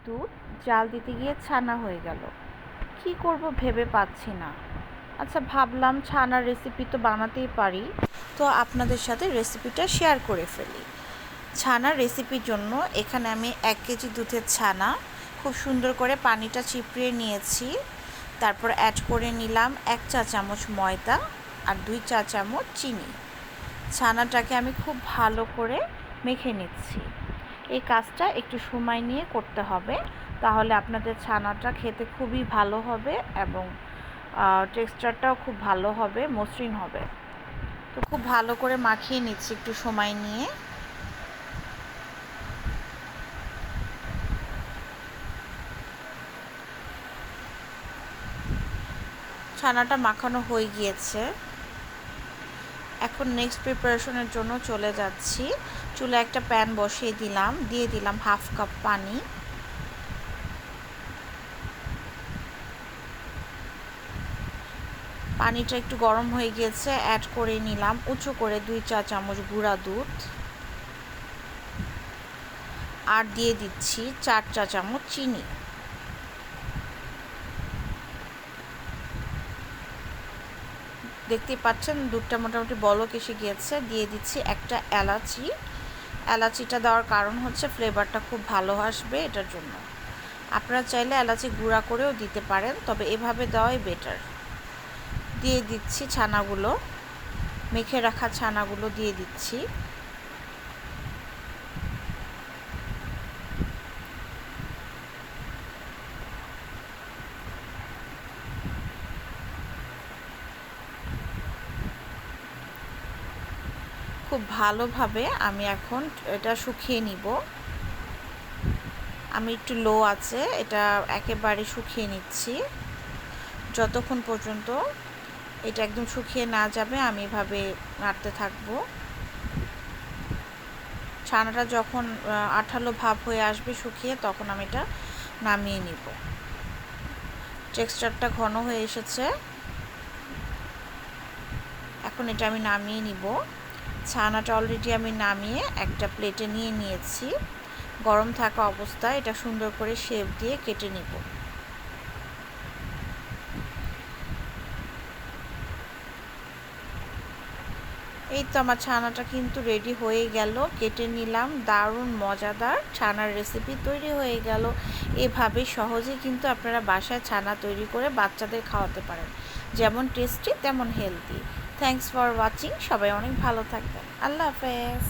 দুধ জাল দিতে গিয়ে ছানা হয়ে গেল। কি করব ভেবে পাচ্ছি না। আচ্ছা, ভাবলাম ছানার রেসিপি তো বানাতেই পারি, তো আপনাদের সাথে রেসিপিটা শেয়ার করে ফেলি। ছানার রেসিপির জন্য এখানে আমি 1 কেজি দুধের ছানা খুব সুন্দর করে পানিটা চিপড়িয়ে নিয়েছি। তারপর অ্যাড করে নিলাম 1 চা চামচ ময়দা আর 2 চা চামচ চিনি। ছানাটাকে আমি খুব ভালো করে মেখে নিচ্ছি। এই কাজটা একটু সময় নিয়ে করতে হবে, তাহলে আপনাদের ছানাটা খেতে খুবই ভালো হবে এবং টেক্সচারটাও খুব ভালো হবে, মসৃণ হবে। তো খুব ভালো করে মাখিয়ে নিচ্ছি একটু সময় নিয়ে। ছানাটা মাখানো হয়ে গিয়েছে। এখন নেক্সট প্রিপারেশনের জন্য চলে যাচ্ছি। চুলায় একটা প্যান বসিয়ে দিলাম, দিয়ে দিলাম 1/2 কাপ পানি। পানিটা একটু গরম হয়ে গিয়েছে, অ্যাড করে নিলাম উঁচু করে 2 চা চামচ গুঁড়া দুধ, আর দিয়ে দিচ্ছি 4 চা চামচ চিনি। দেখতেই পাচ্ছেন দুধটা মোটামুটি বলক এসে গিয়েছে। দিয়ে দিচ্ছি একটা এলাচি। এলাচিটা দেওয়ার কারণ হচ্ছে ফ্লেভারটা খুব ভালো আসবে এটার জন্য। আপনারা চাইলে এলাচি গুঁড়া করেও দিতে পারেন, তবে এভাবে দেওয়াই বেটার। দিয়ে দিচ্ছি ছানাগুলো, মেখে রাখা ছানাগুলো দিয়ে দিচ্ছি। খুব ভালোভাবে আমি এখন এটা শুকিয়ে নিব। আমি একটু লো আছে এটা একেবারে শুকিয়ে নিচ্ছি। যতক্ষণ পর্যন্ত এটা একদম শুকিয়ে না যাবে আমি এভাবে নাড়তে থাকবো। ছানাটা যখন আঠালো ভাব হয়ে আসবে শুকিয়ে, তখন আমি এটা নামিয়ে নিব। টেক্সচারটা ঘন হয়ে এসেছে, এখন এটা আমি নামিয়ে নিব। ছানাটা অলরেডি আমি নামিয়ে একটা প্লেটে নিয়ে নিয়েছি। গরম থাকা অবস্থায় এটা সুন্দর করে শেপ দিয়ে কেটে নিব। এই তো আমার ছানাটা কিন্তু রেডি হয়ে গেল, কেটে নিলাম। দারুণ মজাদার ছানার রেসিপি তৈরি হয়ে গেল। এভাবে সহজেই কিন্তু আপনারা বাসায় ছানা তৈরি করে বাচ্চাদের খাওয়াতে পারেন। যেমন টেস্টি তেমন হেলদি। Thanks for watching. সবাই অনেক ভালো থাকবেন। আল্লাহ হাফেজ।